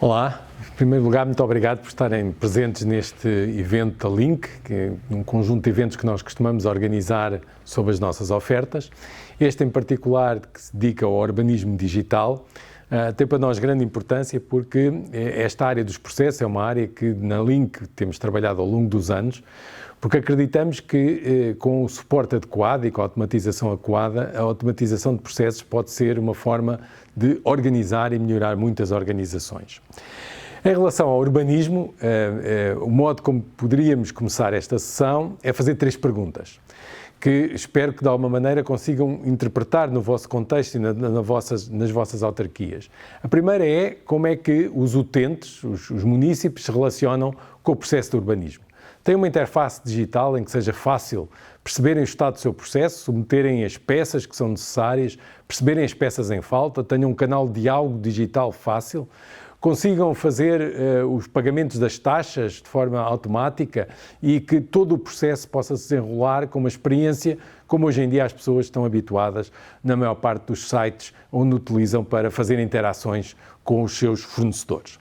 Olá, em primeiro lugar, muito obrigado por estarem presentes neste evento da Link, que é um conjunto de eventos que nós costumamos organizar sobre as nossas ofertas. Este em particular, que se dedica ao urbanismo digital, tem para nós grande importância porque esta área dos processos é uma área que na Link temos trabalhado ao longo dos anos, porque acreditamos que com o suporte adequado e com a automatização adequada, a automatização de processos pode ser uma forma de organizar e melhorar muitas organizações. Em relação ao urbanismo, o modo como poderíamos começar esta sessão é fazer 3 perguntas, que espero que de alguma maneira consigam interpretar no vosso contexto e nas vossas autarquias. A primeira é como é que os utentes, os munícipes, se relacionam com o processo de urbanismo. Tem uma interface digital em que seja fácil perceberem o estado do seu processo, submeterem as peças que são necessárias, perceberem as peças em falta, tenham um canal de diálogo digital fácil, consigam fazer os pagamentos das taxas de forma automática e que todo o processo possa se desenrolar com uma experiência como hoje em dia as pessoas estão habituadas na maior parte dos sites onde utilizam para fazer interações com os seus fornecedores.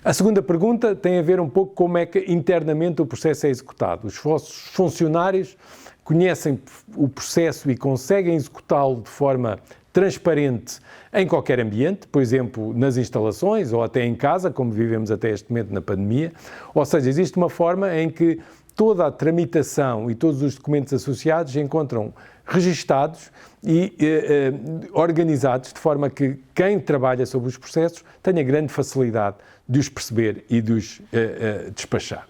A segunda pergunta tem a ver um pouco como é que internamente o processo é executado. Os vossos funcionários conhecem o processo e conseguem executá-lo de forma transparente em qualquer ambiente, por exemplo, nas instalações ou até em casa, como vivemos até este momento na pandemia. Ou seja, existe uma forma em que toda a tramitação e todos os documentos associados encontram registados e organizados de forma que quem trabalha sobre os processos tenha grande facilidade de os perceber e de os despachar.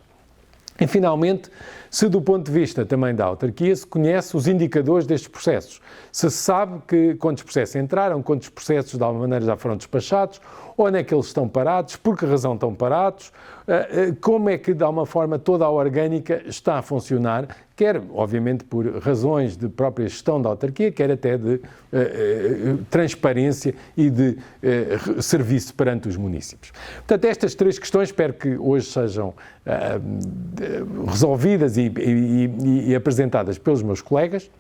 E, finalmente, se do ponto de vista também da autarquia se conhece os indicadores destes processos, se sabe que quantos processos entraram, quantos processos de alguma maneira já foram despachados, onde é que eles estão parados, por que razão estão parados, como é que de alguma forma toda a orgânica está a funcionar, quer obviamente por razões de própria gestão da autarquia, quer até de transparência e de serviço perante os municípios. Portanto, estas 3 questões espero que hoje sejam resolvidas e apresentadas pelos meus colegas.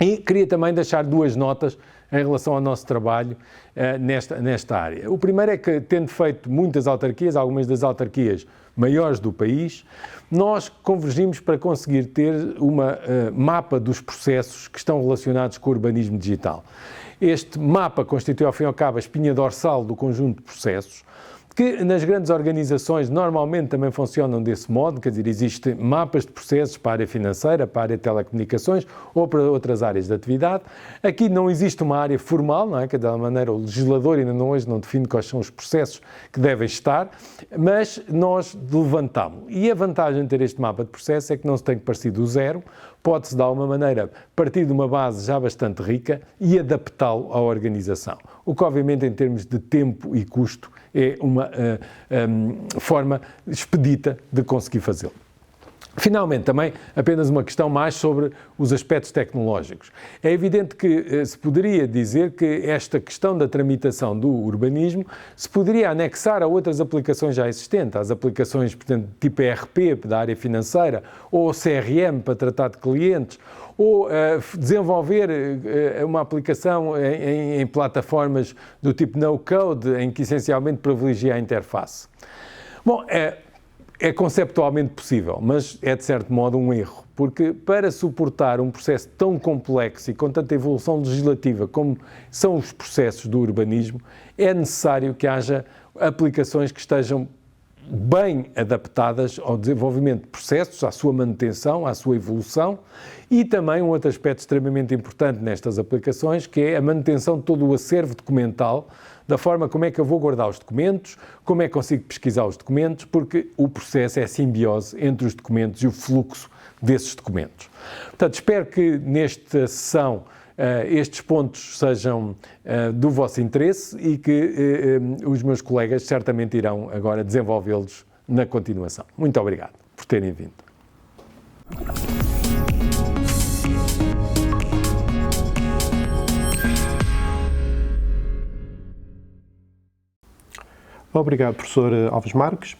E queria também deixar 2 notas em relação ao nosso trabalho nesta área. O primeiro é que, tendo feito muitas autarquias, algumas das autarquias maiores do país, nós convergimos para conseguir ter uma mapa dos processos que estão relacionados com o urbanismo digital. Este mapa constitui, ao fim e ao cabo, a espinha dorsal do conjunto de processos, que nas grandes organizações normalmente também funcionam desse modo, quer dizer, existem mapas de processos para a área financeira, para a área de telecomunicações ou para outras áreas de atividade. Aqui não existe uma área formal, não é? Que de alguma maneira o legislador ainda hoje não define quais são os processos que devem estar, mas nós levantámos. E a vantagem de ter este mapa de processos é que não se tem que partir do zero, pode-se de alguma maneira partir de uma base já bastante rica e adaptá-lo à organização. O que obviamente em termos de tempo e custo é uma forma expedita de conseguir fazê-lo. Finalmente, também apenas uma questão mais sobre os aspectos tecnológicos. É evidente que se poderia dizer que esta questão da tramitação do urbanismo se poderia anexar a outras aplicações já existentes, às aplicações, portanto, tipo ERP da área financeira, ou CRM para tratar de clientes, ou desenvolver uma aplicação em plataformas do tipo no-code, em que essencialmente privilegia a interface. Bom, é conceptualmente possível, mas é de certo modo um erro, porque para suportar um processo tão complexo e com tanta evolução legislativa como são os processos do urbanismo, é necessário que haja aplicações que estejam bem adaptadas ao desenvolvimento de processos, à sua manutenção, à sua evolução e também um outro aspecto extremamente importante nestas aplicações, que é a manutenção de todo o acervo documental, da forma como é que eu vou guardar os documentos, como é que consigo pesquisar os documentos, porque o processo é a simbiose entre os documentos e o fluxo desses documentos. Portanto, espero que nesta sessão estes pontos sejam do vosso interesse e que os meus colegas certamente irão agora desenvolvê-los na continuação. Muito obrigado por terem vindo. Obrigado, professor Alves Marques.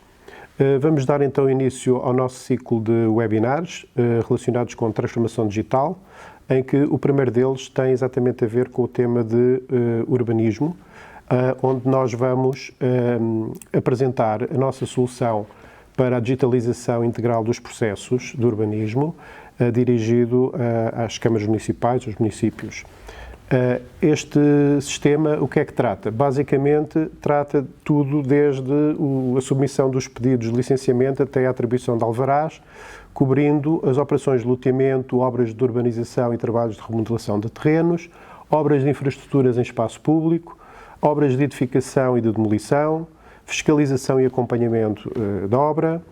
Vamos dar então início ao nosso ciclo de webinars relacionados com transformação digital, em que o primeiro deles tem exatamente a ver com o tema de urbanismo, onde nós vamos apresentar a nossa solução para a digitalização integral dos processos de urbanismo, dirigido às câmaras municipais, aos municípios. Este sistema, o que é que trata? Basicamente, trata tudo desde a submissão dos pedidos de licenciamento até a atribuição de alvarás, cobrindo as operações de loteamento, obras de urbanização e trabalhos de remodelação de terrenos, obras de infraestruturas em espaço público, obras de edificação e de demolição, fiscalização e acompanhamento da obra,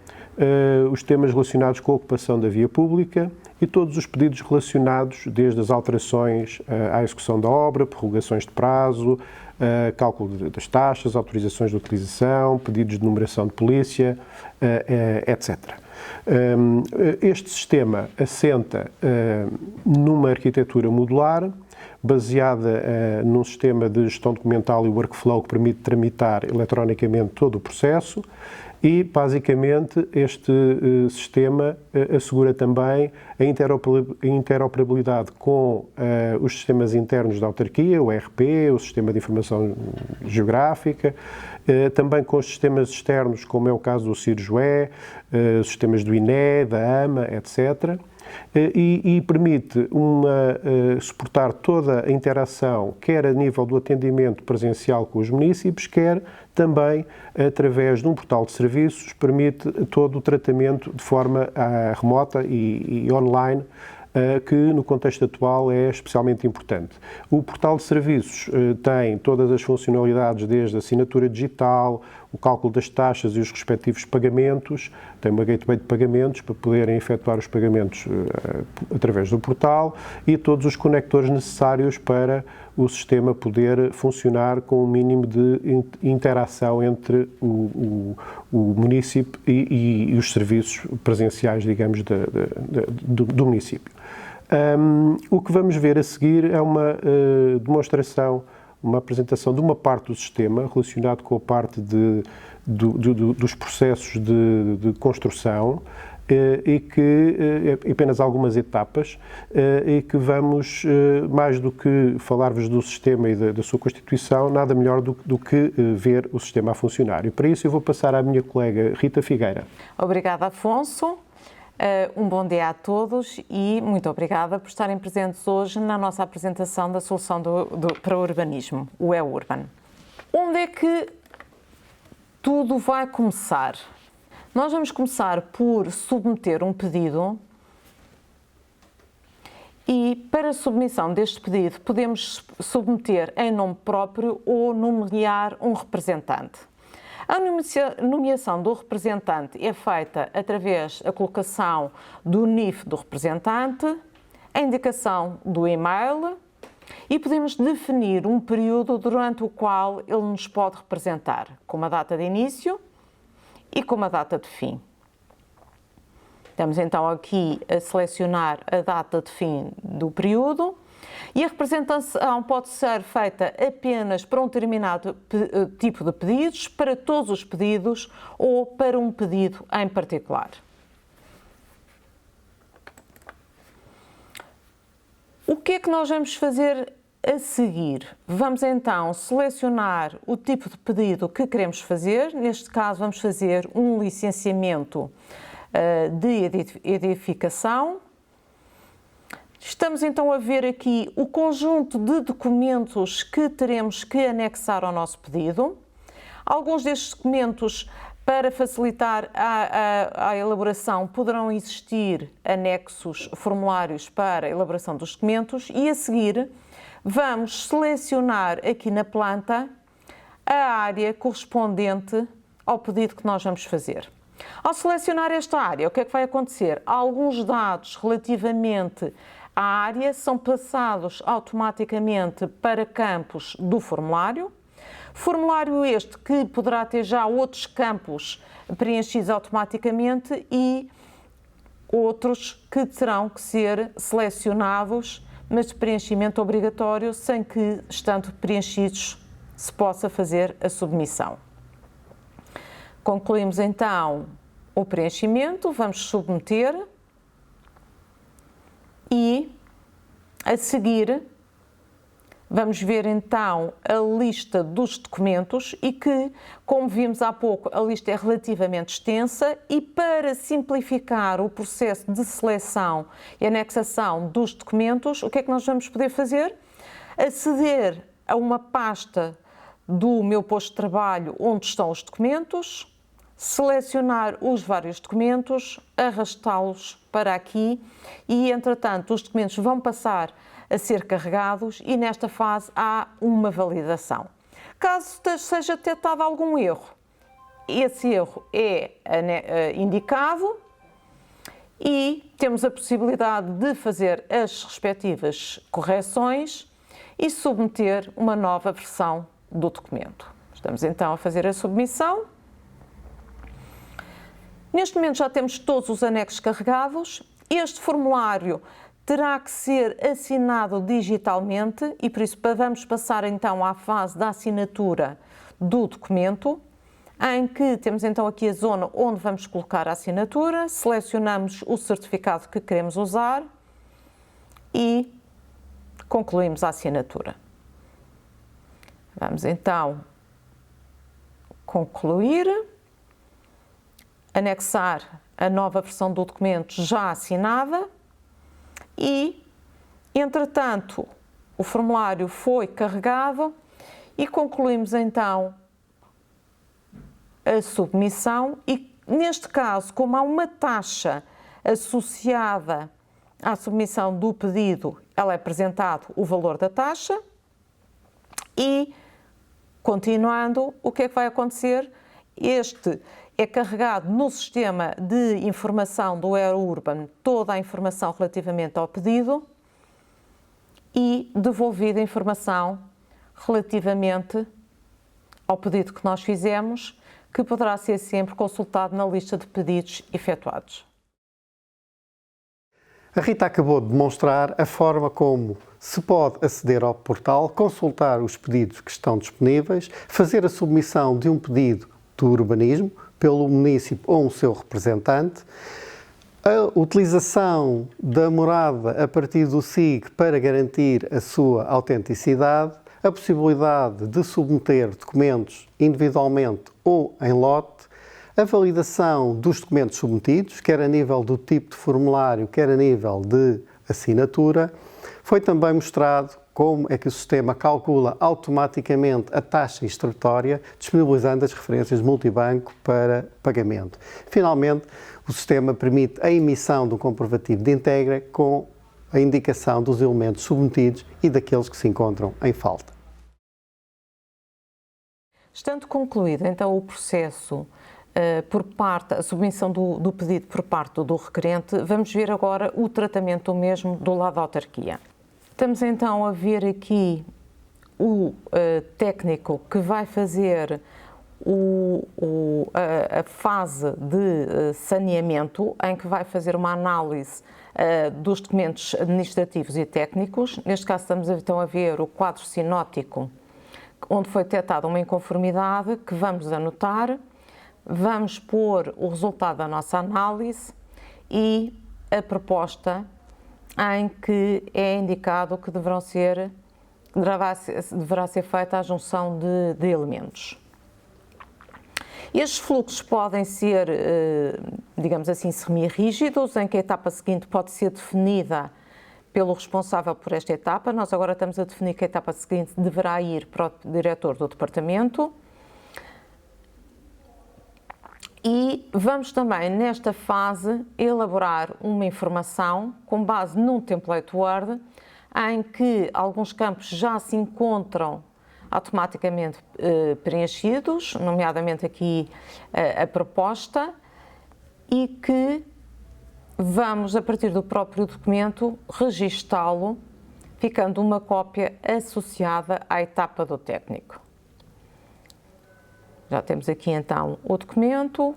os temas relacionados com a ocupação da via pública e todos os pedidos relacionados, desde as alterações à execução da obra, prorrogações de prazo, cálculo das taxas, autorizações de utilização, pedidos de numeração de polícia, etc. Este sistema assenta numa arquitetura modular, baseada num sistema de gestão documental e workflow que permite tramitar eletronicamente todo o processo e, basicamente, este sistema assegura também a interoperabilidade com os sistemas internos da autarquia, o ERP, o Sistema de Informação Geográfica, também com os sistemas externos, como é o caso do CIRJUE, os sistemas do INE, da AMA, etc., e permite suportar toda a interação, quer a nível do atendimento presencial com os municípios, quer também através de um portal de serviços, permite todo o tratamento de forma remota e online, que no contexto atual é especialmente importante. O portal de serviços tem todas as funcionalidades, desde a assinatura digital, o cálculo das taxas e os respectivos pagamentos, tem uma gateway de pagamentos para poderem efetuar os pagamentos através do portal e todos os conectores necessários para o sistema poder funcionar com um mínimo de interação entre o município e os serviços presenciais, digamos, do município. O que vamos ver a seguir é uma demonstração, uma apresentação de uma parte do sistema relacionado com a parte dos processos de construção e que apenas algumas etapas e que vamos, mais do que falar-vos do sistema e da sua constituição, nada melhor do que ver o sistema a funcionar. E para isso eu vou passar à minha colega Rita Figueira. Obrigada, Afonso. Um bom dia a todos e muito obrigada por estarem presentes hoje na nossa apresentação da solução para o urbanismo, o eUrban. Onde é que tudo vai começar? Nós vamos começar por submeter um pedido e, para a submissão deste pedido, podemos submeter em nome próprio ou nomear um representante. A nomeação do representante é feita através da colocação do NIF do representante, a indicação do e-mail e podemos definir um período durante o qual ele nos pode representar, com uma data de início e com uma data de fim. Estamos então aqui a selecionar a data de fim do período e a representação pode ser feita apenas para um determinado tipo de pedidos, para todos os pedidos ou para um pedido em particular. O que é que nós vamos fazer a seguir? Vamos então selecionar o tipo de pedido que queremos fazer. Neste caso, vamos fazer um licenciamento de edificação. Estamos então a ver aqui o conjunto de documentos que teremos que anexar ao nosso pedido. Alguns destes documentos, para facilitar a elaboração, poderão existir anexos, formulários para a elaboração dos documentos e a seguir vamos selecionar aqui na planta a área correspondente ao pedido que nós vamos fazer. Ao selecionar esta área, o que é que vai acontecer? Alguns dados relativamente à área são passados automaticamente para campos do formulário. Formulário este que poderá ter já outros campos preenchidos automaticamente e outros que terão que ser selecionados, mas de preenchimento obrigatório, sem que, estando preenchidos, se possa fazer a submissão. Concluímos então o preenchimento, vamos submeter e, a seguir, Vamos ver então a lista dos documentos e que, como vimos há pouco, a lista é relativamente extensa e para simplificar o processo de seleção e anexação dos documentos, o que é que nós vamos poder fazer? Aceder a uma pasta do meu posto de trabalho onde estão os documentos, selecionar os vários documentos, arrastá-los para aqui e, entretanto, os documentos vão passar a ser carregados e nesta fase há uma validação. Caso seja detectado algum erro, esse erro é indicado e temos a possibilidade de fazer as respectivas correções e submeter uma nova versão do documento. Estamos então a fazer a submissão. Neste momento já temos todos os anexos carregados. Este formulário terá que ser assinado digitalmente e por isso vamos passar então à fase da assinatura do documento, em que temos então aqui a zona onde vamos colocar a assinatura, selecionamos o certificado que queremos usar e concluímos a assinatura. Vamos então concluir, anexar a nova versão do documento já assinada e, entretanto, o formulário foi carregado e concluímos então a submissão e, neste caso, como há uma taxa associada à submissão do pedido, ela é apresentado o valor da taxa e, continuando, o que é que vai acontecer? Este é carregado no sistema de informação do Eururban toda a informação relativamente ao pedido e devolvida a informação relativamente ao pedido que nós fizemos, que poderá ser sempre consultado na lista de pedidos efetuados. A Rita acabou de demonstrar a forma como se pode aceder ao portal, consultar os pedidos que estão disponíveis, fazer a submissão de um pedido do urbanismo pelo município ou um seu representante, a utilização da morada a partir do SIG para garantir a sua autenticidade, a possibilidade de submeter documentos individualmente ou em lote, a validação dos documentos submetidos, quer a nível do tipo de formulário, quer a nível de assinatura. Foi também mostrado como é que o sistema calcula automaticamente a taxa instrutória, disponibilizando as referências multibanco para pagamento. Finalmente, o sistema permite a emissão do comprovativo de integra com a indicação dos elementos submetidos e daqueles que se encontram em falta. Estando concluído então o processo a submissão do pedido por parte do requerente, vamos ver agora o tratamento mesmo do lado da autarquia. Estamos então a ver aqui o técnico que vai fazer a fase de saneamento, em que vai fazer uma análise dos documentos administrativos e técnicos. Neste caso estamos então a ver o quadro sinótico, onde foi detectada uma inconformidade, que vamos anotar, vamos pôr o resultado da nossa análise e a proposta em que é indicado que deverá ser feita a junção de elementos. Estes fluxos podem ser, digamos assim, semi-rígidos, em que a etapa seguinte pode ser definida pelo responsável por esta etapa. Nós agora estamos a definir que a etapa seguinte deverá ir para o diretor do departamento. E vamos também, nesta fase, elaborar uma informação com base num template Word, em que alguns campos já se encontram automaticamente preenchidos, nomeadamente aqui a proposta, e que vamos, a partir do próprio documento, registá-lo, ficando uma cópia associada à etapa do técnico. Já temos aqui então o documento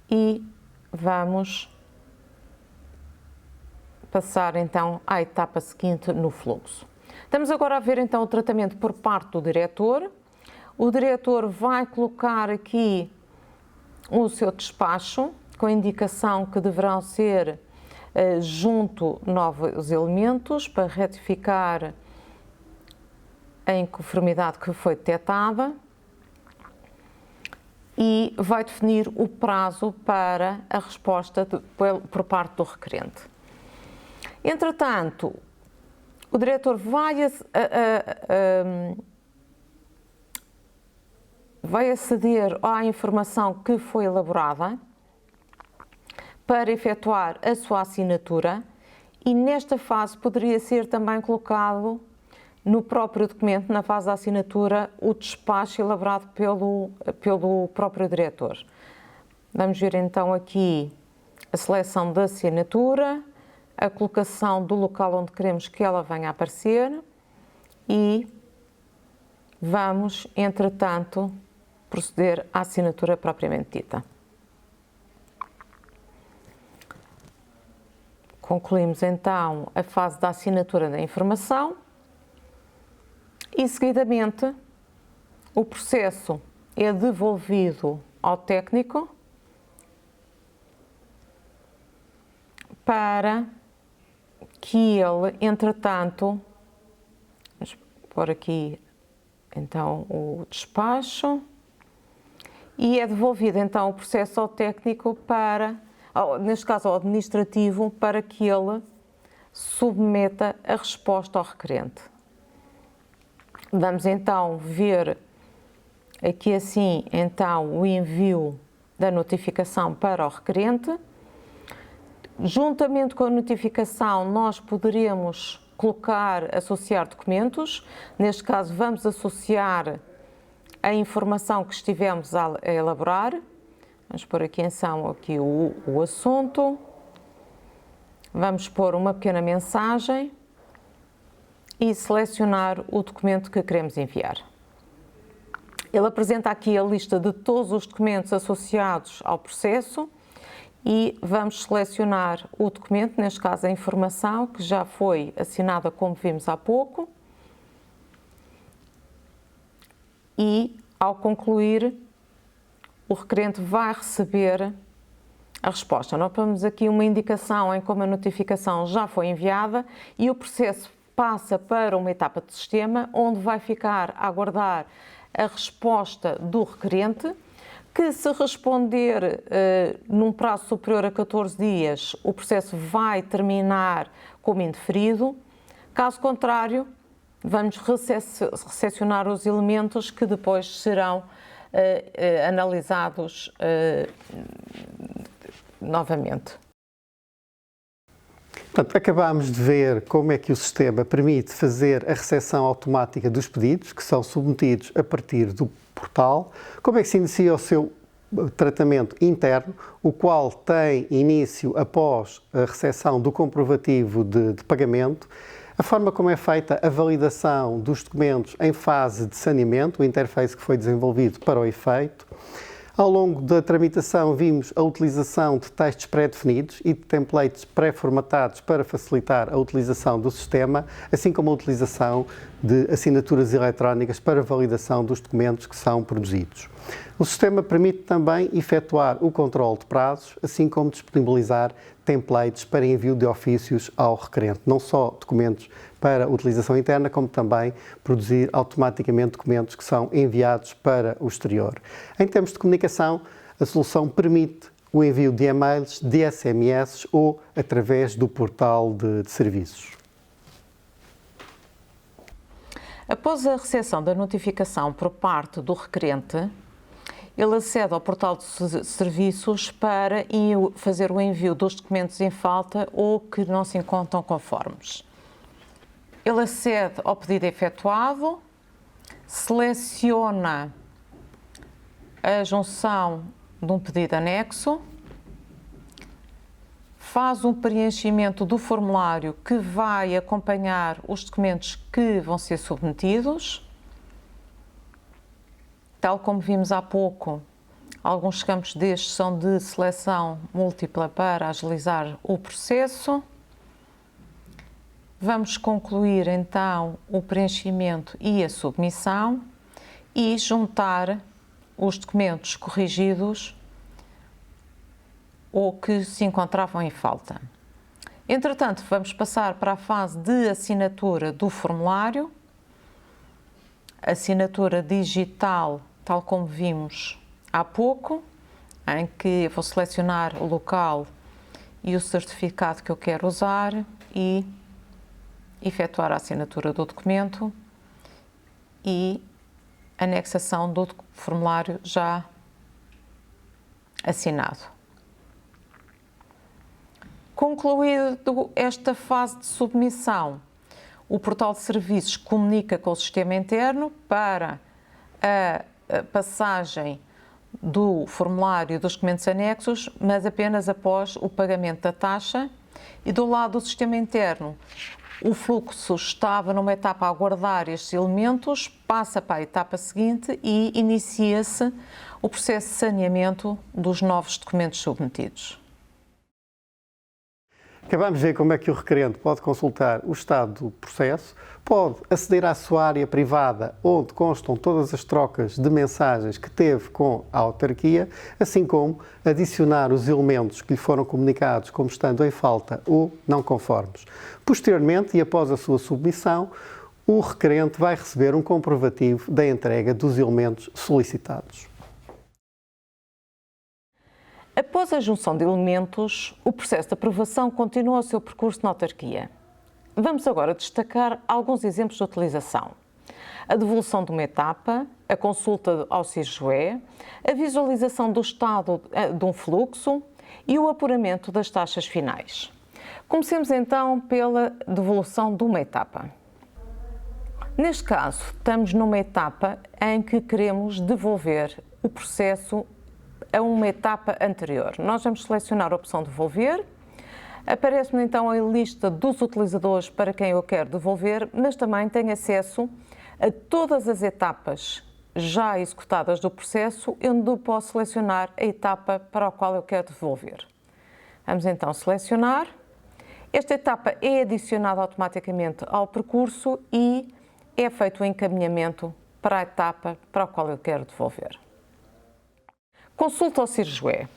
e vamos passar então à etapa seguinte no fluxo. Estamos agora a ver então o tratamento por parte do diretor. O diretor vai colocar aqui o seu despacho com a indicação que deverão ser junto novos elementos para retificar a inconformidade que foi detectada e vai definir o prazo para a resposta por parte do requerente. Entretanto, o diretor vai aceder à informação que foi elaborada para efetuar a sua assinatura e nesta fase poderia ser também colocado no próprio documento, na fase da assinatura, o despacho elaborado pelo próprio diretor. Vamos ver então aqui a seleção da assinatura, a colocação do local onde queremos que ela venha a aparecer e vamos, entretanto, proceder à assinatura propriamente dita. Concluímos então a fase da assinatura da informação e, seguidamente, o processo é devolvido ao técnico para que ele, entretanto, vamos pôr aqui então o despacho e é devolvido então o processo ao técnico para, neste caso ao administrativo, para que ele submeta a resposta ao requerente. Vamos então ver aqui assim então o envio da notificação para o requerente. Juntamente com a notificação nós poderemos associar documentos. Neste caso vamos associar a informação que estivemos a elaborar. Vamos pôr aqui aqui o assunto. Vamos pôr uma pequena mensagem e selecionar o documento que queremos enviar. Ele apresenta aqui a lista de todos os documentos associados ao processo e vamos selecionar o documento, neste caso a informação, que já foi assinada como vimos há pouco. E, ao concluir, o requerente vai receber a resposta. Nós temos aqui uma indicação em como a notificação já foi enviada e o processo passa para uma etapa de sistema, onde vai ficar a aguardar a resposta do requerente, que se responder num prazo superior a 14 dias, o processo vai terminar como indeferido. Caso contrário, vamos recepcionar os elementos que depois serão analisados novamente. Portanto, acabámos de ver como é que o sistema permite fazer a recepção automática dos pedidos que são submetidos a partir do portal, como é que se inicia o seu tratamento interno, o qual tem início após a recepção do comprovativo de pagamento, a forma como é feita a validação dos documentos em fase de saneamento, o interface que foi desenvolvido para o efeito. Ao longo da tramitação vimos a utilização de textos pré-definidos e de templates pré-formatados para facilitar a utilização do sistema, assim como a utilização de assinaturas eletrónicas para validação dos documentos que são produzidos. O sistema permite também efetuar o controle de prazos, assim como disponibilizar templates para envio de ofícios ao requerente, não só documentos para utilização interna, como também produzir automaticamente documentos que são enviados para o exterior. Em termos de comunicação, a solução permite o envio de e-mails, de SMS ou através do portal de serviços. Após a recepção da notificação por parte do requerente, ele acede ao portal de serviços para fazer o envio dos documentos em falta ou que não se encontram conformes. Ele acede ao pedido efetuado, seleciona a junção de um pedido anexo, faz um preenchimento do formulário que vai acompanhar os documentos que vão ser submetidos. Tal como vimos há pouco, alguns campos destes são de seleção múltipla para agilizar o processo. Vamos concluir então o preenchimento e a submissão e juntar os documentos corrigidos ou que se encontravam em falta. Entretanto, vamos passar para a fase de assinatura do formulário. assinatura digital, tal como vimos há pouco, em que vou selecionar o local e o certificado que eu quero usar e efetuar a assinatura do documento e anexação do formulário já assinado. Concluído esta fase de submissão, o portal de serviços comunica com o sistema interno para a passagem do formulário dos documentos anexos, mas apenas após o pagamento da taxa. E do lado do sistema interno, o fluxo estava numa etapa a aguardar estes elementos, passa para a etapa seguinte e inicia-se o processo de saneamento dos novos documentos submetidos. Acabamos de ver como é que o requerente pode consultar o estado do processo, pode aceder à sua área privada, onde constam todas as trocas de mensagens que teve com a autarquia, assim como adicionar os elementos que lhe foram comunicados como estando em falta ou não conformes. Posteriormente, e após a sua submissão, o requerente vai receber um comprovativo da entrega dos elementos solicitados. Após a junção de elementos, o processo de aprovação continua o seu percurso na autarquia. Vamos agora destacar alguns exemplos de utilização. A devolução de uma etapa, a consulta ao CIRJUE, a visualização do estado de um fluxo e o apuramento das taxas finais. Comecemos então pela devolução de uma etapa. Neste caso, estamos numa etapa em que queremos devolver o processo a uma etapa anterior. Nós vamos selecionar a opção devolver. Aparece-me então a lista dos utilizadores para quem eu quero devolver, mas também tenho acesso a todas as etapas já executadas do processo, onde eu posso selecionar a etapa para a qual eu quero devolver. Vamos então selecionar. Esta etapa é adicionada automaticamente ao percurso e é feito o encaminhamento para a etapa para a qual eu quero devolver. Consulta ao CIRJUE.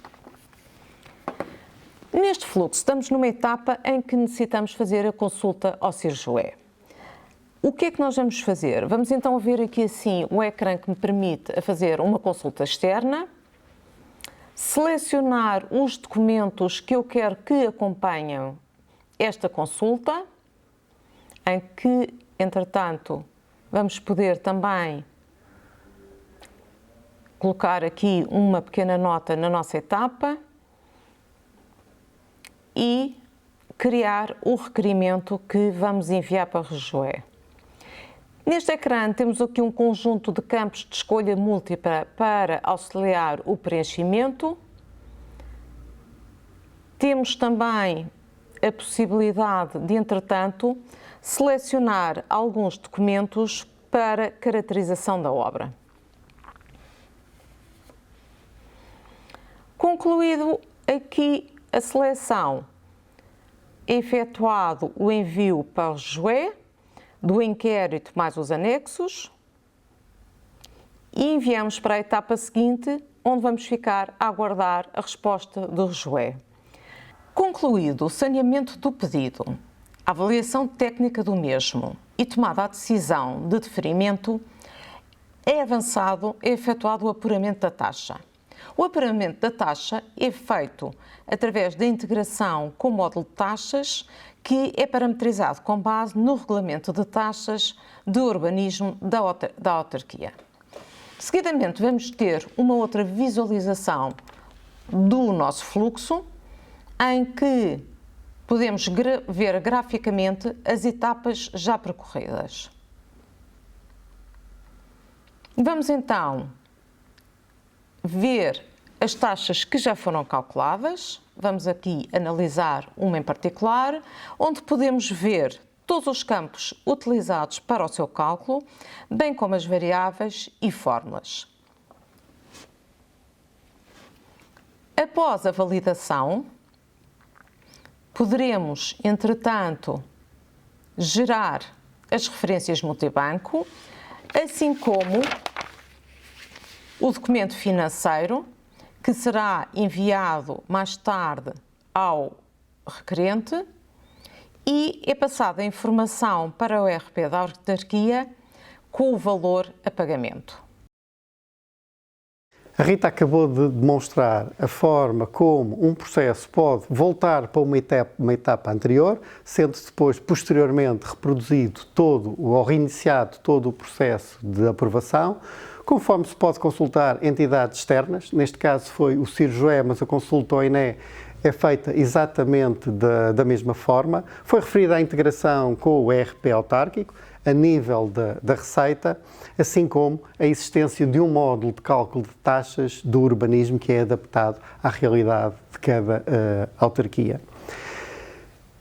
Neste fluxo, estamos numa etapa em que necessitamos fazer a consulta ao CIRJUE. O que é que nós vamos fazer? Vamos então ver aqui assim o ecrã que me permite fazer uma consulta externa, selecionar os documentos que eu quero que acompanhem esta consulta, em que, entretanto, vamos poder também colocar aqui uma pequena nota na nossa etapa e criar o requerimento que vamos enviar para o CIRJUE. Neste ecrã temos aqui um conjunto de campos de escolha múltipla para auxiliar o preenchimento. Temos também a possibilidade de, entretanto, selecionar alguns documentos para caracterização da obra. Concluído aqui a seleção, é efetuado o envio para o CIRJUE do inquérito mais os anexos e enviamos para a etapa seguinte, onde vamos ficar a aguardar a resposta do CIRJUE. Concluído o saneamento do pedido, a avaliação técnica do mesmo e tomada a decisão de deferimento, é efetuado o apuramento da taxa. O apuramento da taxa é feito através da integração com o módulo de taxas, que é parametrizado com base no regulamento de taxas de urbanismo da autarquia. Seguidamente, vamos ter uma outra visualização do nosso fluxo, em que podemos ver graficamente as etapas já percorridas. Vamos então ver as taxas que já foram calculadas. Vamos aqui analisar uma em particular, onde podemos ver todos os campos utilizados para o seu cálculo, bem como as variáveis e fórmulas. Após a validação, poderemos, entretanto, gerar as referências multibanco, assim como o documento financeiro, que será enviado mais tarde ao requerente, e é passada a informação para o RP da autarquia com o valor a pagamento. A Rita acabou de demonstrar a forma como um processo pode voltar para uma etapa anterior, sendo depois, posteriormente, reproduzido todo ou reiniciado todo o processo de aprovação, conforme se pode consultar entidades externas. Neste caso foi o CIRJOE, mas a consulta ao INE é feita exatamente da mesma forma. Foi referida a integração com o ERP autárquico, a nível da receita, assim como a existência de um módulo de cálculo de taxas do urbanismo que é adaptado à realidade de cada autarquia.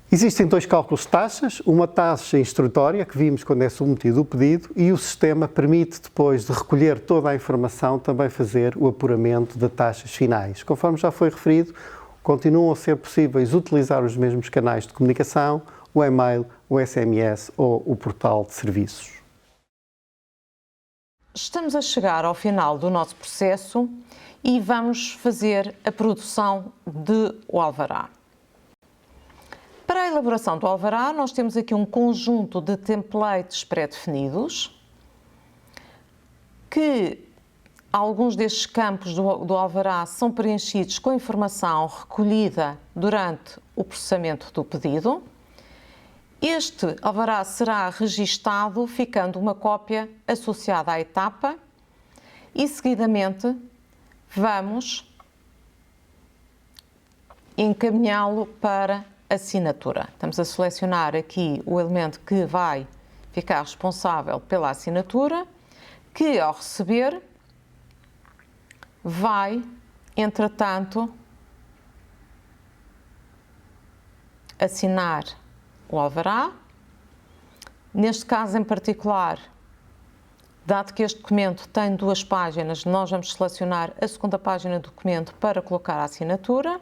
Existem dois cálculos de taxas, uma taxa instrutória, que vimos quando é submetido o pedido, e o sistema permite, depois de recolher toda a informação, também fazer o apuramento de taxas finais. Conforme já foi referido, continuam a ser possíveis utilizar os mesmos canais de comunicação, o e-mail, o SMS ou o portal de serviços. Estamos a chegar ao final do nosso processo e vamos fazer a produção do alvará. Para a elaboração do alvará, nós temos aqui um conjunto de templates pré-definidos, que alguns destes campos do alvará são preenchidos com informação recolhida durante o processamento do pedido. Este alvará será registado, ficando uma cópia associada à etapa e, seguidamente, vamos encaminhá-lo para assinatura. Estamos a selecionar aqui o elemento que vai ficar responsável pela assinatura, que, ao receber, vai, entretanto, assinar o alvará. Neste caso em particular, dado que este documento tem 2 páginas, nós vamos selecionar a segunda página do documento para colocar a assinatura.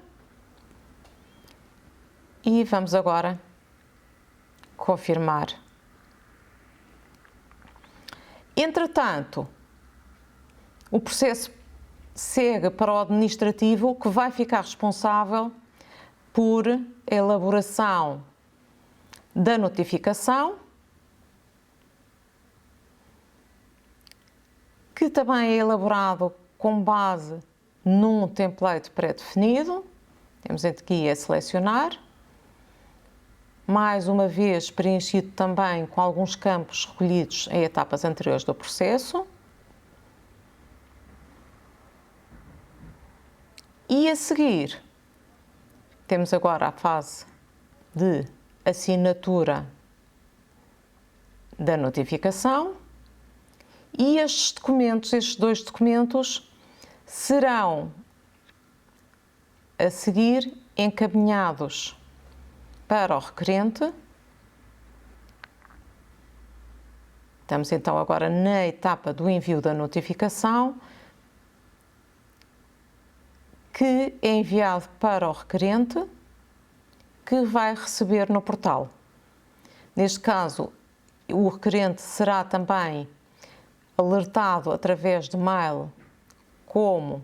E vamos agora confirmar. Entretanto, o processo segue para o administrativo, que vai ficar responsável por a elaboração da notificação, que também é elaborado com base num template pré-definido. Temos aqui a selecionar. Mais uma vez preenchido também com alguns campos recolhidos em etapas anteriores do processo. E a seguir, temos agora a fase de assinatura da notificação e estes 2 documentos, serão a seguir encaminhados para o requerente. Estamos então agora na etapa do envio da notificação, que é enviado para o requerente, que vai receber no portal. Neste caso, o requerente será também alertado através de mail como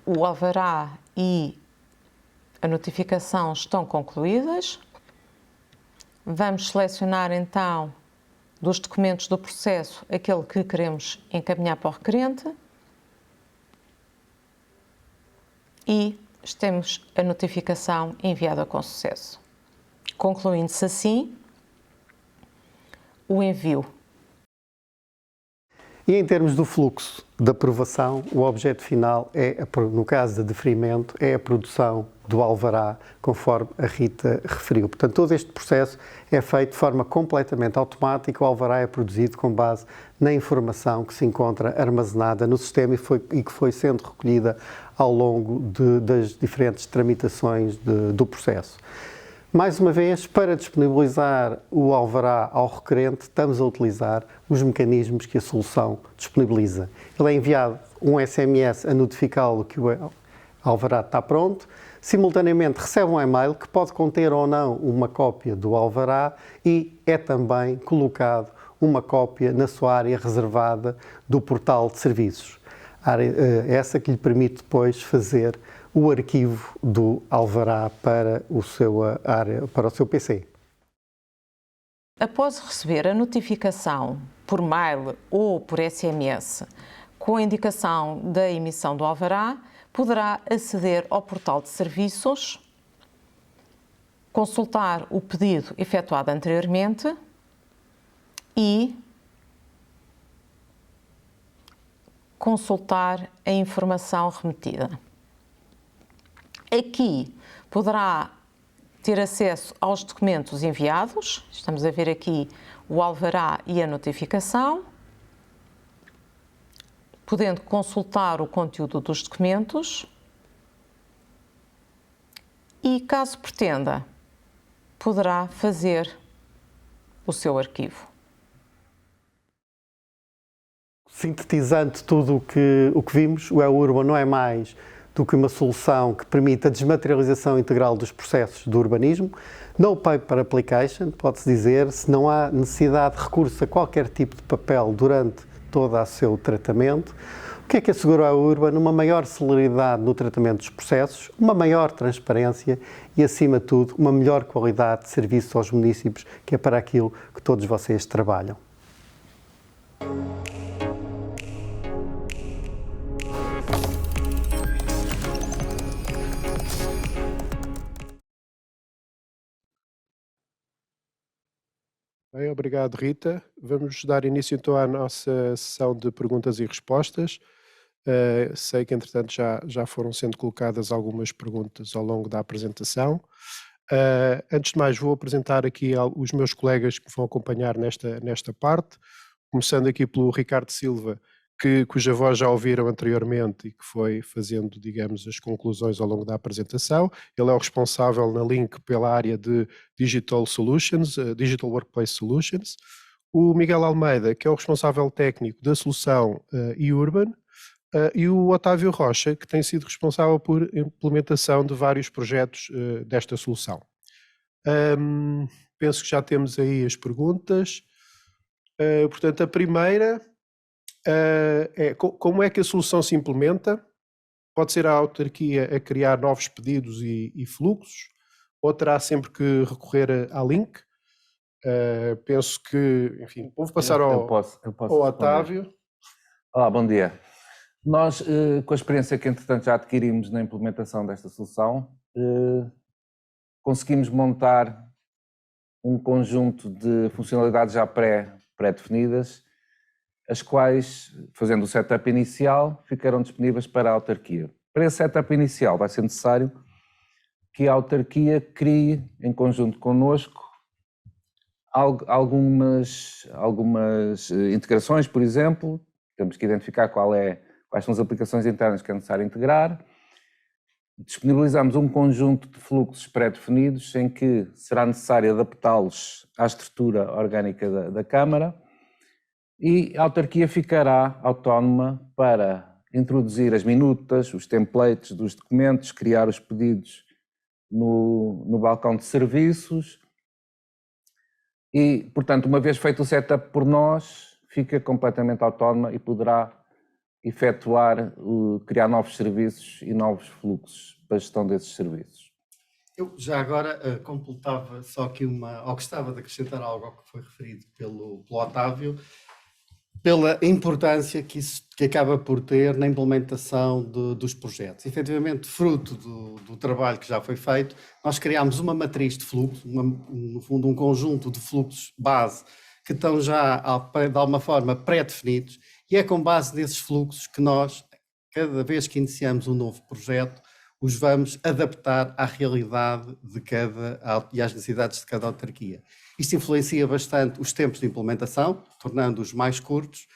o alvará e a notificação estão concluídas. Vamos selecionar então dos documentos do processo aquele que queremos encaminhar para o requerente e temos a notificação enviada com sucesso. Concluindo-se assim o envio. E em termos do fluxo de aprovação, o objeto final é, no caso de deferimento, é a produção do alvará, conforme a Rita referiu. Portanto, todo este processo é feito de forma completamente automática. O alvará é produzido com base na informação que se encontra armazenada no sistema e que foi sendo recolhida ao longo das diferentes tramitações do processo. Mais uma vez, para disponibilizar o alvará ao requerente, estamos a utilizar os mecanismos que a solução disponibiliza. Ele é enviado um SMS a notificá-lo que o alvará está pronto. Simultaneamente recebe um e-mail que pode conter ou não uma cópia do alvará e é também colocado uma cópia na sua área reservada do portal de serviços. Essa que lhe permite depois fazer o arquivo do alvará para o seu PC. Após receber a notificação por mail ou por SMS com a indicação da emissão do alvará, poderá aceder ao portal de serviços, consultar o pedido efetuado anteriormente e consultar a informação remetida. Aqui poderá ter acesso aos documentos enviados, estamos a ver aqui o alvará e a notificação, podendo consultar o conteúdo dos documentos e, caso pretenda, poderá fazer o seu arquivo. Sintetizando tudo o que vimos, o E-Urban não é mais do que uma solução que permite a desmaterialização integral dos processos do urbanismo. No paper application, pode-se dizer, se não há necessidade de recurso a qualquer tipo de papel durante todo o seu tratamento. O que assegura ao Urban? Uma maior celeridade no tratamento dos processos, uma maior transparência e, acima de tudo, uma melhor qualidade de serviço aos municípios, que é para aquilo que todos vocês trabalham. Bem, obrigado, Rita. Vamos dar início então à nossa sessão de perguntas e respostas. Sei que, entretanto, já foram sendo colocadas algumas perguntas ao longo da apresentação. Antes de mais, vou apresentar aqui os meus colegas que vão acompanhar nesta parte, começando aqui pelo Ricardo Silva, cuja voz já ouviram anteriormente e que foi fazendo, digamos, as conclusões ao longo da apresentação. Ele é o responsável na Link pela área de Digital Solutions, Digital Workplace Solutions. O Miguel Almeida, que é o responsável técnico da solução E-Urban, e o Otávio Rocha, que tem sido responsável por implementação de vários projetos desta solução. Penso que já temos aí as perguntas. Portanto, a primeira é como é que a solução se implementa? Pode ser a autarquia a criar novos pedidos e fluxos, ou terá sempre que recorrer à Link? Penso que, enfim, vou passar ao Otávio. Olá, bom dia. Nós, com a experiência que entretanto já adquirimos na implementação desta solução, conseguimos montar um conjunto de funcionalidades já pré-definidas, as quais, fazendo o setup inicial, ficarão disponíveis para a autarquia. Para esse setup inicial vai ser necessário que a autarquia crie, em conjunto connosco, algumas integrações, por exemplo. Temos que identificar quais são as aplicações internas que é necessário integrar. Disponibilizamos um conjunto de fluxos pré-definidos em que será necessário adaptá-los à estrutura orgânica da Câmara, e a autarquia ficará autónoma para introduzir as minutas, os templates dos documentos, criar os pedidos no balcão de serviços e, portanto, uma vez feito o setup por nós, fica completamente autónoma e poderá efetuar, criar novos serviços e novos fluxos para a gestão desses serviços. Eu já agora completava só aqui ou gostava de acrescentar algo ao que foi referido pelo Otávio, pela importância que acaba por ter na implementação dos projetos. Efetivamente, fruto do trabalho que já foi feito, nós criámos uma matriz de fluxo, no fundo um conjunto de fluxos base que estão já, de alguma forma, pré-definidos, e é com base nesses fluxos que nós, cada vez que iniciamos um novo projeto, os vamos adaptar à realidade e às necessidades de cada autarquia. Isto influencia bastante os tempos de implementação, tornando-os mais curtos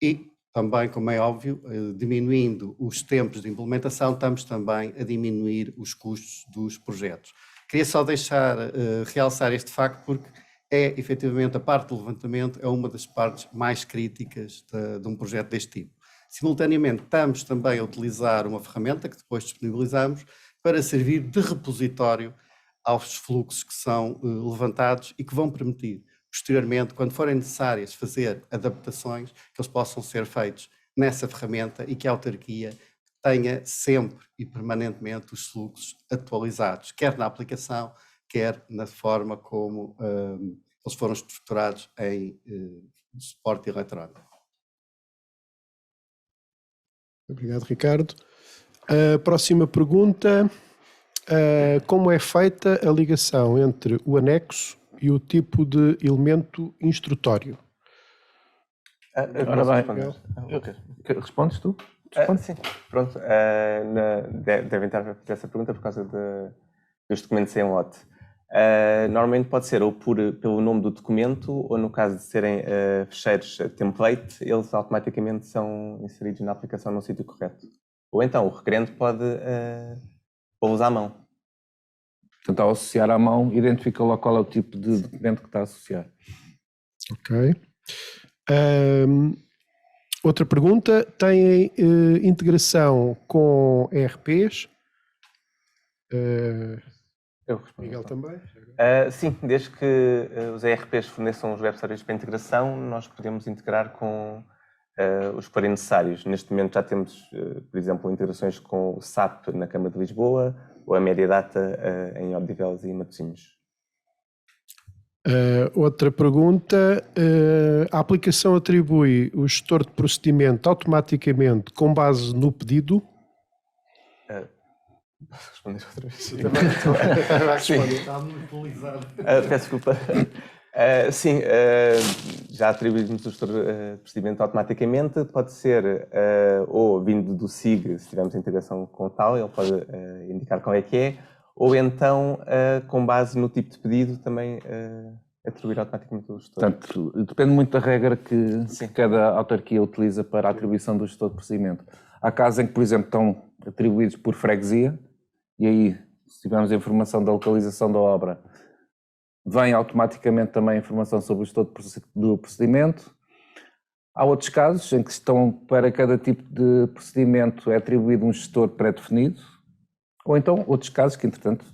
e também, como é óbvio, diminuindo os tempos de implementação, estamos também a diminuir os custos dos projetos. Queria só realçar este facto porque efetivamente, a parte do levantamento é uma das partes mais críticas de um projeto deste tipo. Simultaneamente, estamos também a utilizar uma ferramenta que depois disponibilizamos para servir de repositório aos fluxos que são levantados e que vão permitir, posteriormente, quando forem necessárias fazer adaptações, que eles possam ser feitos nessa ferramenta e que a autarquia tenha sempre e permanentemente os fluxos atualizados, quer na aplicação, quer na forma como eles foram estruturados em suporte eletrónico. Obrigado, Ricardo. A próxima pergunta, como é feita a ligação entre o anexo e o tipo de elemento instrutório? Ora bem, respondes tu? Sim, pronto. Devem estar a fazer essa pergunta por causa dos documentos em lote. Normalmente pode ser ou pelo nome do documento, ou no caso de serem ficheiros template, eles automaticamente são inseridos na aplicação no sítio correto. Ou então o requerente pode pô-los à mão. Portanto, ao associar à mão, identifica logo qual é o tipo de documento que está a associar. Ok. Outra pergunta, tem integração com ERPs? Eu respondo. Miguel também? Sim, desde que os ERPs forneçam os web services para integração, nós podemos integrar com os que forem necessários. Neste momento já temos, por exemplo, integrações com o SAP na Câmara de Lisboa ou a Mediadata em Odivelas e Matosinhos. Outra pergunta, a aplicação atribui o gestor de procedimento automaticamente com base no pedido? Posso responder outra vez? Sim. Está monopolizado. Peço desculpa. Sim, já atribuímos o gestor de procedimento automaticamente. Pode ser ou vindo do SIG, se tivermos integração com o tal, ele pode indicar qual é que é, ou então, com base no tipo de pedido, também atribuir automaticamente o gestor. Portanto, depende muito da regra que cada autarquia utiliza para a atribuição do gestor de procedimento. Há casos em que, por exemplo, estão atribuídos por freguesia, e aí, se tivermos a informação da localização da obra, vem automaticamente também a informação sobre o gestor do procedimento. Há outros casos em que estão, para cada tipo de procedimento, é atribuído um gestor pré-definido, ou então outros casos que, entretanto,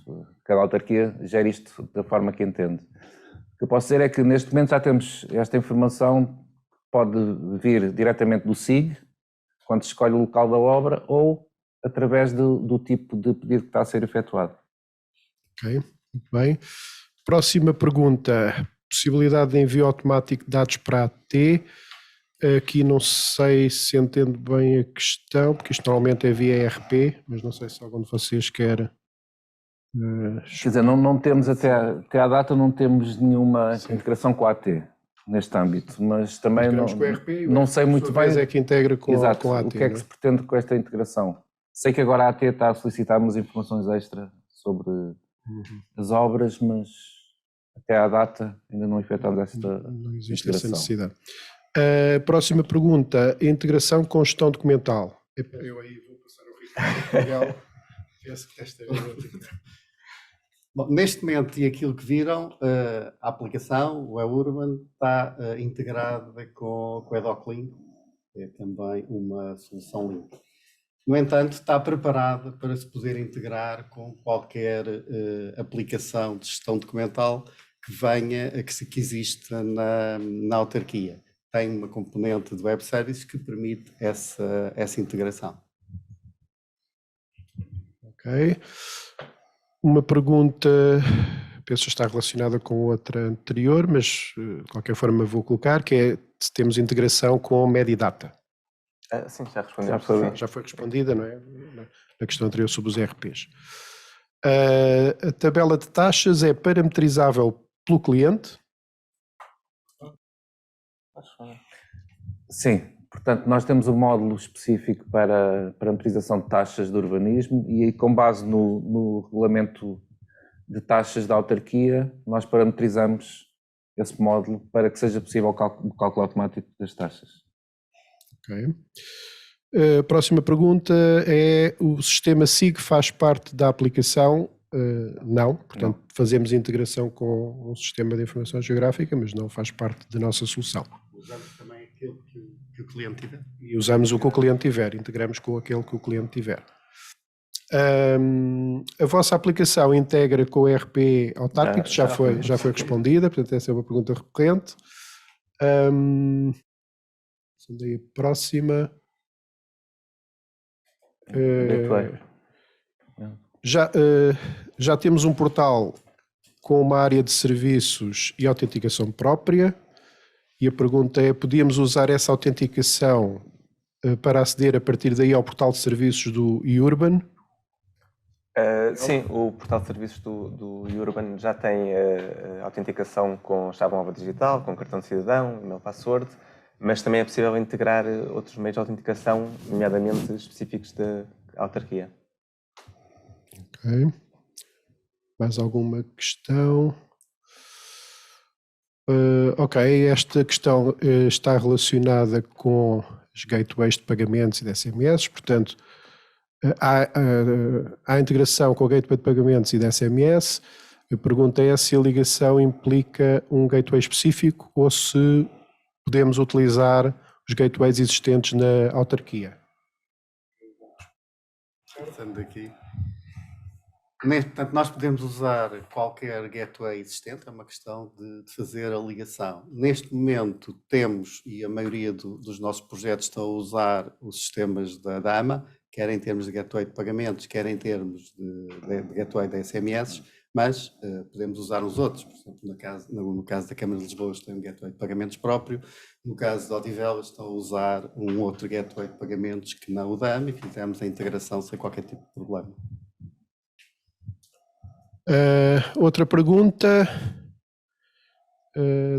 cada autarquia gera isto da forma que entende. O que eu posso dizer é que neste momento já temos esta informação, pode vir diretamente do SIG, quando se escolhe o local da obra, ou através do tipo de pedido que está a ser efetuado. Ok, muito bem. Próxima pergunta, possibilidade de envio automático de dados para a AT. Aqui não sei se entendo bem a questão, porque isto normalmente é via ERP, mas não sei se algum de vocês quer... Quer dizer, não temos até à data não temos nenhuma integração com a AT neste âmbito, mas também não sei muito bem é que integra com a AT. O que é que se pretende com esta integração? Sei que agora a AT está a solicitar umas informações extra sobre as obras, mas até à data ainda não efetuamos esta Não existe integração. essa necessidade. Próxima pergunta, integração com gestão documental. Eu aí vou passar ao Ricardo. Penso que esta é Bom, neste momento, e aquilo que viram, a aplicação, o eUrban, está integrada com a DocLink, que é também uma solução Link. No entanto, está preparada para se poder integrar com qualquer aplicação de gestão documental que exista na autarquia. Tem uma componente de web services que permite essa integração. Ok. Uma pergunta, penso que está relacionada com outra anterior, mas de qualquer forma vou colocar, que é se temos integração com a Medidata. Sim, já respondemos. Já foi respondida, não é? Na questão anterior sobre os ERPs. A tabela de taxas é parametrizável pelo cliente? Sim, portanto nós temos um módulo específico para parametrização de taxas de urbanismo e aí com base no regulamento de taxas da autarquia nós parametrizamos esse módulo para que seja possível o cálculo automático das taxas. Ok. A próxima pergunta é: o sistema SIG faz parte da aplicação? Não, portanto fazemos integração com um sistema de informação geográfica, mas não faz parte da nossa solução. Usamos também aquele que o cliente tiver. E usamos o que o cliente tiver, integramos com aquele que o cliente tiver. A vossa aplicação integra com o ERP autárquico? Já foi respondida, portanto essa é uma pergunta recorrente. Daí a próxima. Já temos um portal com uma área de serviços e autenticação própria. E a pergunta é, podíamos usar essa autenticação para aceder a partir daí ao portal de serviços do Urban? Sim, o portal de serviços do Urban já tem autenticação com chave móvel digital, com cartão de cidadão, e-mail password, mas também é possível integrar outros meios de autenticação, nomeadamente específicos da autarquia. Ok. Mais alguma questão? Ok, esta questão está relacionada com os gateways de pagamentos e de SMS, portanto, há integração com o gateway de pagamentos e de SMS. A pergunta é se a ligação implica um gateway específico ou se podemos utilizar os gateways existentes na autarquia. Estando aqui. Portanto, nós podemos usar qualquer gateway existente, é uma questão de fazer a ligação. Neste momento temos, e a maioria dos nossos projetos estão a usar os sistemas da AMA, quer em termos de gateway de pagamentos, quer em termos de gateway de SMS, mas podemos usar os outros. Por exemplo, no caso da Câmara de Lisboa tem um gateway de pagamentos próprio, no caso de Odivelas estão a usar um outro gateway de pagamentos que não o da AMA e fizemos a integração sem qualquer tipo de problema. Outra pergunta,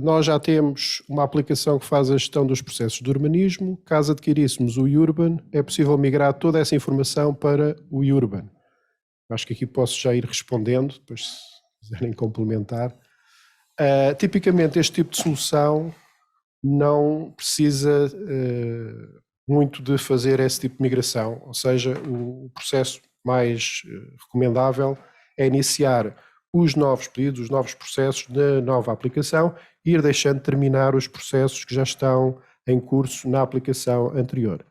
nós já temos uma aplicação que faz a gestão dos processos de urbanismo. Caso adquiríssemos o Urban, é possível migrar toda essa informação para o Urban? Acho que aqui posso já ir respondendo, depois se quiserem complementar. Tipicamente este tipo de solução não precisa muito de fazer esse tipo de migração, ou seja, o processo mais recomendável é iniciar os novos pedidos, os novos processos da nova aplicação e ir deixando terminar os processos que já estão em curso na aplicação anterior.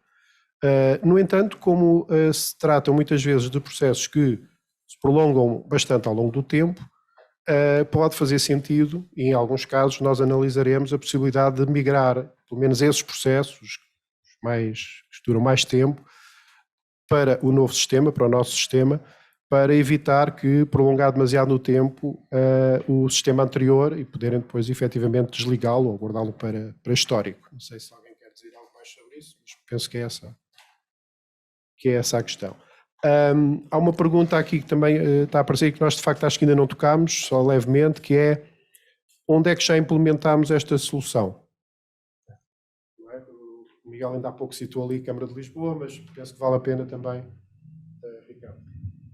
No entanto, como se tratam muitas vezes de processos que se prolongam bastante ao longo do tempo, pode fazer sentido, e em alguns casos nós analisaremos a possibilidade de migrar, pelo menos esses processos que duram mais tempo, para o novo sistema, para o nosso sistema, para evitar que, prolongar demasiado no tempo, o sistema anterior e poderem depois efetivamente desligá-lo ou guardá-lo para histórico. Não sei se alguém quer dizer algo mais sobre isso, mas penso que é essa a questão. Há uma pergunta aqui que também está a aparecer que nós de facto acho que ainda não tocámos, só levemente, que é onde é que já implementámos esta solução? O Miguel ainda há pouco citou ali a Câmara de Lisboa, mas penso que vale a pena também, Ricardo.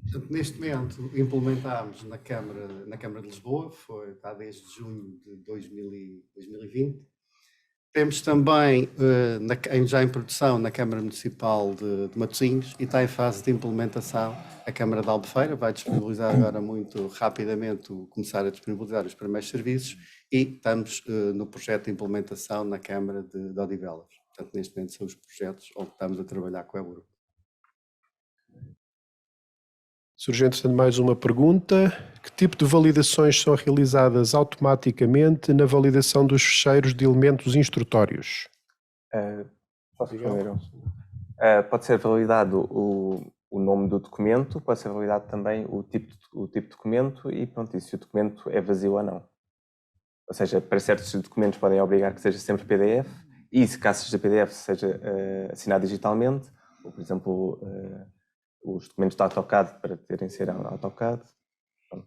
Portanto, neste momento implementámos na Câmara de Lisboa, está desde junho de 2020. Temos também já em produção na Câmara Municipal de Matosinhos e está em fase de implementação a Câmara de Albufeira, vai disponibilizar agora muito rapidamente, começar a disponibilizar os primeiros serviços e estamos no projeto de implementação na Câmara de Odivelas. Portanto, neste momento são os projetos onde estamos a trabalhar com a Euro. Surgiu, entretanto, mais uma pergunta. Que tipo de validações são realizadas automaticamente na validação dos fecheiros de elementos instrutórios? Posso responder? Pode ser validado o nome do documento, pode ser validado também o tipo de documento e pronto, e se o documento é vazio ou não. Ou seja, para certos documentos podem obrigar que seja sempre PDF e se caso seja PDF seja assinado digitalmente, ou por exemplo os documentos de AutoCAD para terem ser AutoCAD. Pronto.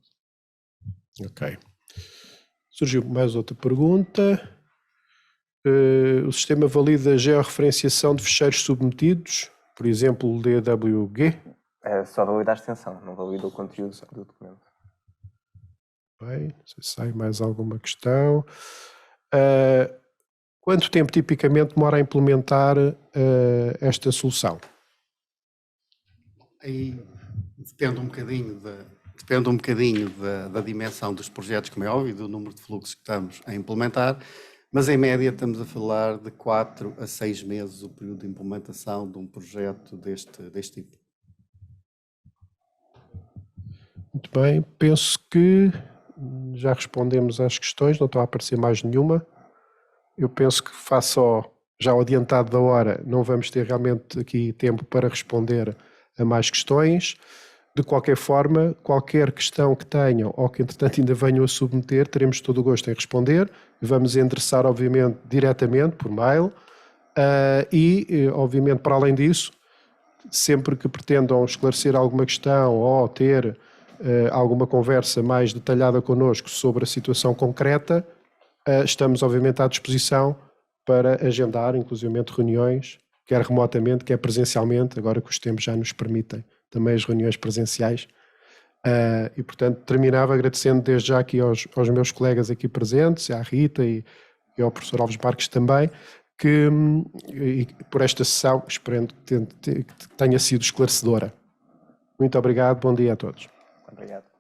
Ok. Surgiu mais outra pergunta. O sistema valida a georreferenciação de ficheiros submetidos, por exemplo, o DWG? É só valida a extensão, não valida o conteúdo do documento. Bem, não sei se há mais alguma questão. Quanto tempo tipicamente demora a implementar esta solução? Aí depende um bocadinho da dimensão dos projetos, como é óbvio, e do número de fluxos que estamos a implementar, mas em média estamos a falar de 4 a 6 meses o período de implementação de um projeto deste tipo. Muito bem, penso que já respondemos às questões, não está a aparecer mais nenhuma. Eu penso que face já ao adiantado da hora, não vamos ter realmente aqui tempo para responder a mais questões. De qualquer forma, qualquer questão que tenham ou que, entretanto, ainda venham a submeter, teremos todo o gosto em responder. Vamos endereçar, obviamente, diretamente, por mail. Obviamente, para além disso, sempre que pretendam esclarecer alguma questão ou ter alguma conversa mais detalhada connosco sobre a situação concreta, estamos, obviamente, à disposição para agendar, inclusivamente, reuniões, quer remotamente, quer presencialmente, agora que os tempos já nos permitem também as reuniões presenciais. E, portanto, terminava agradecendo desde já aqui aos meus colegas aqui presentes, à Rita e ao professor Alves Marques também, e por esta sessão, esperando que tenha sido esclarecedora. Muito obrigado, bom dia a todos. Obrigado.